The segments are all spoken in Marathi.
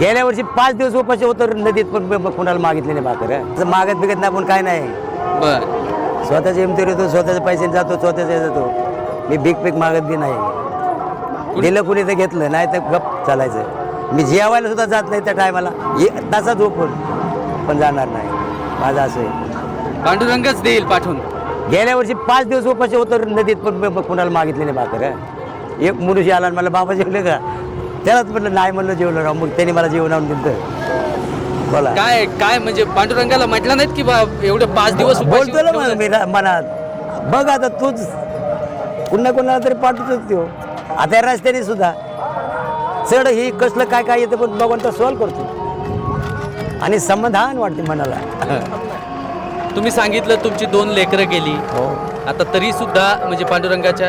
गेल्या वर्षी 5 दिवस उपाशी होतो नदीत, पण कुणाला मागितले नाही भाकर. तसं मागत बिगत नाही, आपण काय नाही. बर. स्वतःचे हिमतीवर येतो, स्वतःचे पैसे जातो, स्वतःचे जातो. मी भीक पीक मागत बी नाही. दिलं कुणी तर घेतलं, नाही तर गप चालायचं. मी जेवायला सुद्धा जात नाही त्या टायमाला, तसा झोपून पण जाणार नाही. माझं असं आहे. पांडुरंगच देईल पाठवून. गेल्या वर्षी 5 दिवस उपाशी होतो नदीत, पण कुणाला मागितले नाही भाकर. एक मनुष्य आला आणि मला बाबा जेवले का, त्यालाच म्हटलं नाही, म्हणलं जेवलं राव. मग त्यांनी मला जेवण आणून दिलं. बोला काय काय म्हणजे पांडुरंगाला म्हटलं नाहीत की बा एवढे 5 दिवस उपाशी बोलतो ना ठेवलं? मी मनात. बघ आता तूच पुन्हा कोणाला तरी पाठवतोच तो. आता या रस्त्याने सुद्धा चढ ही कसलं काय काय येतं, पण भगवंत सॉल्व करतो आणि समाधान वाटते मनाला. तुम्ही सांगितलं तुमची 2 लेकरं गेली, हो. आता तरी सुद्धा म्हणजे पांडुरंगाच्या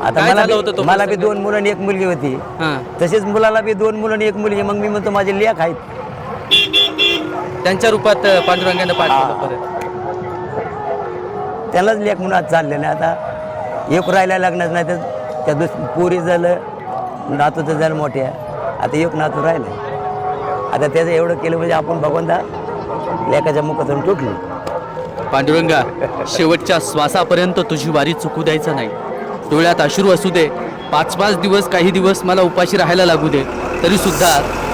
आता काय झालं होतं मला तो मला बी प्रसंग? 2 मुलं आणि 1 मुलगी होती. हां, तसेच मुलाला बी 2 मुलं आणि 1 मुलगी. मग मी म्हणतो माझे लेख आहेत. त्यांच्या रूपात पांडुरंगाने पाठवलं हा. परत. त्यालाच लेख म्हणून आज चालले नाही. आता एक राहायला लागणार नाही तर त्या पुरी झालं, नातू तर झालं मोठ्या. आता एक नातू राहिलं. आता त्याचं एवढं केलं म्हणजे आपण भगवंता लेखाच्या मुखातून तुटलो. पांडुरंगा, शेवटच्या श्वासापर्यंत तुझी वारी चुकू द्यायचं नाही. डोळ्यात अश्रू असू दे, 5-5 दिवस काही दिवस मला उपाशी राहायला लागू दे, तरी सुद्धा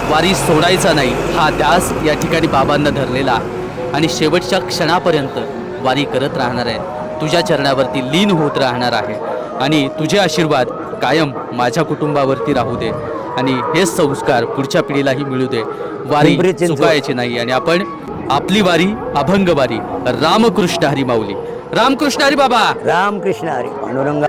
वारी सोडायचा नाही. हा ध्यास या ठिकाणी बाबांना धरलेला आहे आणि शेवटच्या क्षणापर्यंत वारी करत राहणार आहे. तुझ्या चरणावरती लीन होत राहणार आहे आणि तुझे आशीर्वाद कायम माझ्या कुटुंबावरती राहू दे आणि हेच संस्कार पुढच्या पिढीलाही मिळू दे. वारी पिंपरी चिंचवड. चुकायची नाही आणि आपण आपली वारी अभंग वारी. रामकृष्ण हरी माऊली. रामकृष्ण हरी बाबा. रामकृष्ण हरी. पांडुरंगा.